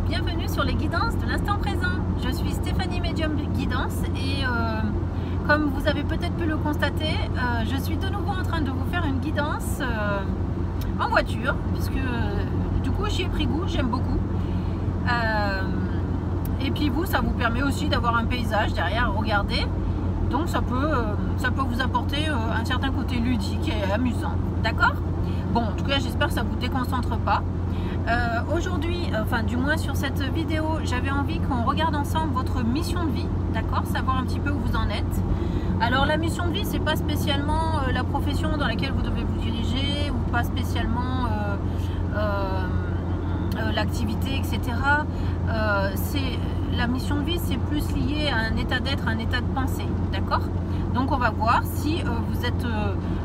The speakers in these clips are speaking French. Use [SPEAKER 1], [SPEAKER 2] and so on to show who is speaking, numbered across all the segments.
[SPEAKER 1] bienvenue sur les guidances de l'instant présent. Je suis Stéphanie Medium Guidance et comme vous avez peut-être pu le constater, je suis de nouveau en train de vous faire une guidance en voiture, puisque du coup j'y ai pris goût, j'aime beaucoup. Et puis vous, ça vous permet aussi d'avoir un paysage derrière à regarder. Donc ça peut vous apporter un certain côté ludique et amusant. D'accord? Bon, en tout cas, j'espère que ça ne vous déconcentre pas. Aujourd'hui, enfin du moins sur cette vidéo, j'avais envie qu'on regarde ensemble votre mission de vie, d'accord, savoir un petit peu où vous en êtes. Alors la mission de vie, c'est pas spécialement la profession dans laquelle vous devez vous diriger, ou pas spécialement l'activité, etc. La mission de vie, c'est plus lié à un état d'être, un état de pensée, d'accord. Donc on va voir si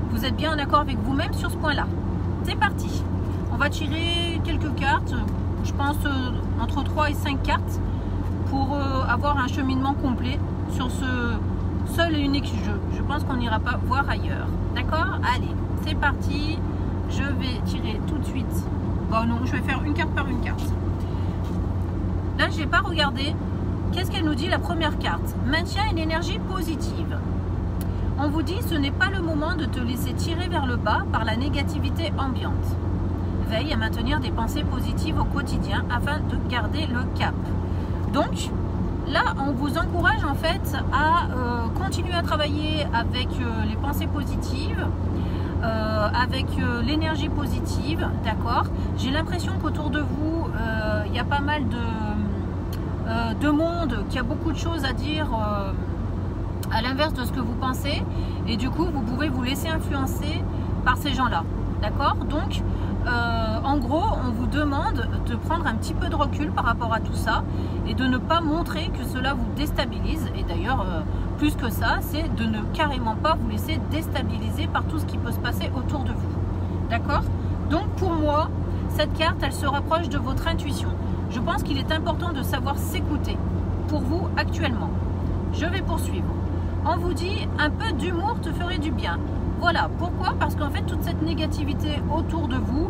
[SPEAKER 1] vous êtes bien en accord avec vous-même sur ce point-là. C'est parti. On va tirer quelques cartes, je pense entre 3 et 5 cartes, pour avoir un cheminement complet sur ce seul et unique jeu. Je pense qu'on n'ira pas voir ailleurs. D'accord? Allez, c'est parti. Je vais tirer tout de suite. Bon non, je vais faire une carte par une carte. Là, je n'ai pas regardé. Qu'est-ce qu'elle nous dit, la première carte? Maintient une énergie positive. On vous dit, ce n'est pas le moment de te laisser tirer vers le bas par la négativité ambiante. Veille à maintenir des pensées positives au quotidien afin de garder le cap. Donc là, on vous encourage en fait à continuer à travailler avec les pensées positives, avec l'énergie positive, d'accord. J'ai l'impression qu'autour de vous, il y a pas mal de monde qui a beaucoup de choses à dire à l'inverse de ce que vous pensez, et du coup, vous pouvez vous laisser influencer par ces gens-là, d'accord. Donc en gros, on vous demande de prendre un petit peu de recul par rapport à tout ça et de ne pas montrer que cela vous déstabilise. Et d'ailleurs, plus que ça, c'est de ne carrément pas vous laisser déstabiliser par tout ce qui peut se passer autour de vous. D'accord? Donc pour moi, cette carte, elle se rapproche de votre intuition. Je pense qu'il est important de savoir s'écouter pour vous actuellement. Je vais poursuivre. On vous dit, un peu d'humour te ferait du bien. Voilà, pourquoi? Parce qu'en fait, toute cette négativité autour de vous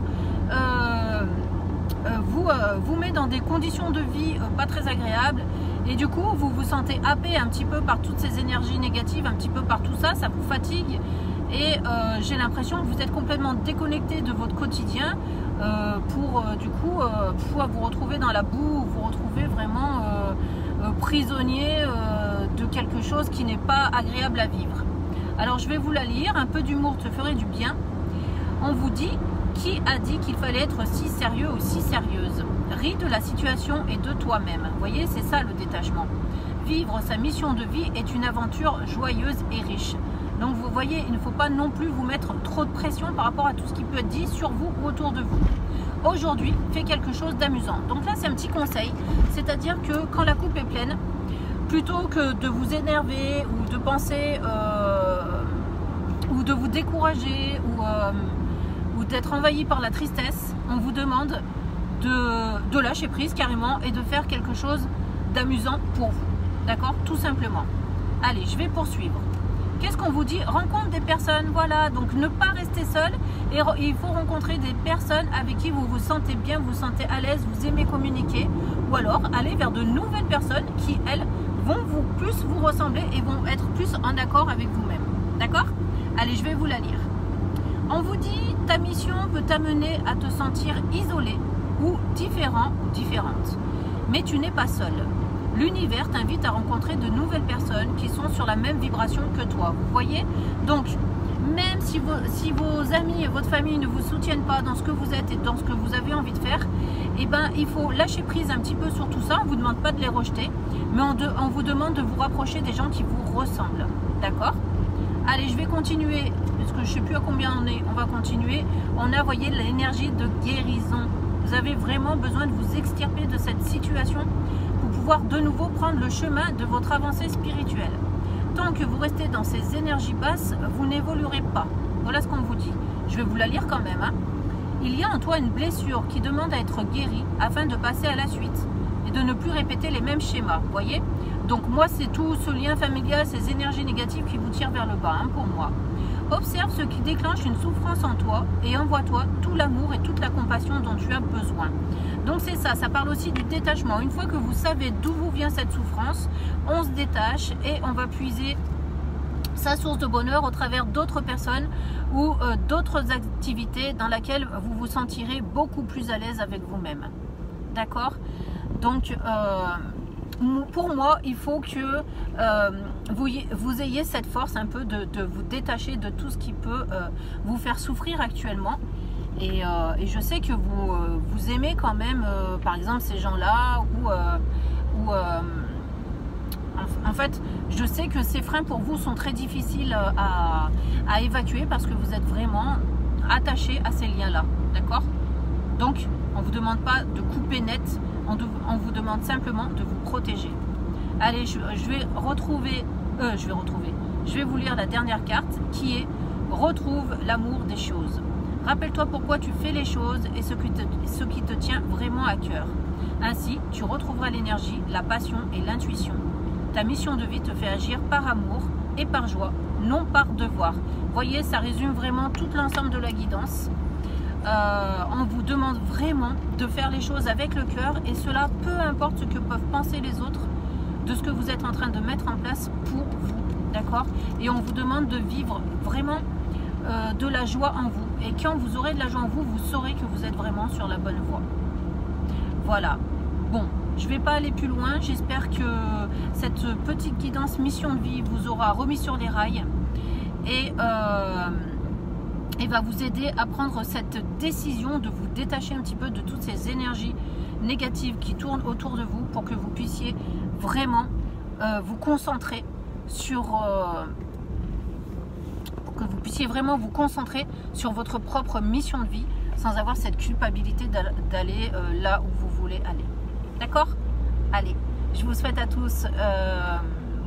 [SPEAKER 1] vous met dans des conditions de vie pas très agréables. Et du coup, vous vous sentez happé un petit peu par toutes ces énergies négatives, un petit peu par tout ça, ça vous fatigue. Et j'ai l'impression que vous êtes complètement déconnecté de votre quotidien pour du coup pouvoir vous retrouver dans la boue, vous retrouver vraiment prisonnier de quelque chose qui n'est pas agréable à vivre. Alors je vais vous la lire, un peu d'humour te ferait du bien. On vous dit, qui a dit qu'il fallait être si sérieux ou si sérieuse? Ris de la situation et de toi-même. Vous voyez, c'est ça le détachement. Vivre sa mission de vie est une aventure joyeuse et riche. Donc vous voyez, il ne faut pas non plus vous mettre trop de pression par rapport à tout ce qui peut être dit sur vous ou autour de vous. Aujourd'hui, faites quelque chose d'amusant. Donc là, c'est un petit conseil, c'est-à-dire que quand la coupe est pleine, plutôt que de vous énerver ou de penser ou de vous décourager ou d'être envahi par la tristesse, on vous demande de lâcher prise carrément et de faire quelque chose d'amusant pour vous. D'accord? Tout simplement. Allez, je vais poursuivre. Qu'est-ce qu'on vous dit? Rencontre des personnes, voilà, donc ne pas rester seul, et il faut rencontrer des personnes avec qui vous vous sentez bien, vous vous sentez à l'aise, vous aimez communiquer, ou alors aller vers de nouvelles personnes qui, elles, vont plus vous ressembler et vont être plus en accord avec vous-même. D'accord? Allez, je vais vous la lire. On vous dit, ta mission peut t'amener à te sentir isolé ou différent ou différente. Mais tu n'es pas seul. L'univers t'invite à rencontrer de nouvelles personnes qui sont sur la même vibration que toi. Vous voyez? Donc, même si vos amis et votre famille ne vous soutiennent pas dans ce que vous êtes et dans ce que vous avez envie de faire, eh ben, il faut lâcher prise un petit peu sur tout ça. On ne vous demande pas de les rejeter, mais on vous demande de vous rapprocher des gens qui vous ressemblent. D'accord? Allez, je vais continuer, parce que je ne sais plus à combien on est. On va continuer. On a, voyez, l'énergie de guérison. Vous avez vraiment besoin de vous extirper de cette situation pour pouvoir de nouveau prendre le chemin de votre avancée spirituelle. Tant que vous restez dans ces énergies basses, vous n'évoluerez pas. Voilà ce qu'on vous dit. Je vais vous la lire quand même. Hein. Il y a en toi une blessure qui demande à être guérie afin de passer à la suite et de ne plus répéter les mêmes schémas. Vous voyez? Donc moi, c'est tout ce lien familial, ces énergies négatives qui vous tirent vers le bas, hein, pour moi. Observe ce qui déclenche une souffrance en toi et envoie-toi tout l'amour et toute la compassion dont tu as besoin. Donc c'est ça, ça parle aussi du détachement. Une fois que vous savez d'où vous vient cette souffrance, on se détache et on va puiser sa source de bonheur au travers d'autres personnes ou d'autres activités dans lesquelles vous vous sentirez beaucoup plus à l'aise avec vous-même. D'accord? Donc pour moi, il faut que vous ayez cette force un peu de vous détacher de tout ce qui peut vous faire souffrir actuellement. Et je sais que vous aimez quand même, par exemple, ces gens-là en fait, je sais que ces freins pour vous sont très difficiles à évacuer parce que vous êtes vraiment attaché à ces liens-là. D'accord? Donc, on ne vous demande pas de couper net, on vous demande simplement de vous protéger. Allez, je vais vous lire la dernière carte qui est « Retrouve l'amour des choses ». Rappelle-toi pourquoi tu fais les choses et ce qui te tient vraiment à cœur. Ainsi, tu retrouveras l'énergie, la passion et l'intuition. Ta mission de vie te fait agir par amour et par joie, non par devoir. Voyez, ça résume vraiment tout l'ensemble de la guidance. On vous demande vraiment de faire les choses avec le cœur et cela, peu importe ce que peuvent penser les autres de ce que vous êtes en train de mettre en place pour vous. D'accord? Et on vous demande de vivre vraiment de la joie en vous. Et quand vous aurez de la joie en vous, vous saurez que vous êtes vraiment sur la bonne voie. Voilà. Bon, je ne vais pas aller plus loin. J'espère que cette petite guidance mission de vie vous aura remis sur les rails et va vous aider à prendre cette décision de vous détacher un petit peu de toutes ces énergies négatives qui tournent autour de vous pour que vous puissiez vraiment vous concentrer sur... votre propre mission de vie sans avoir cette culpabilité d'aller là où vous voulez aller. D'accord? Allez, je vous souhaite à tous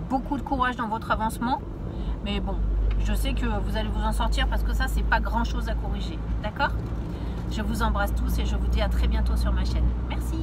[SPEAKER 1] beaucoup de courage dans votre avancement. Mais bon, je sais que vous allez vous en sortir parce que ça, c'est pas grand chose à corriger. D'accord? Je vous embrasse tous et je vous dis à très bientôt sur ma chaîne. Merci!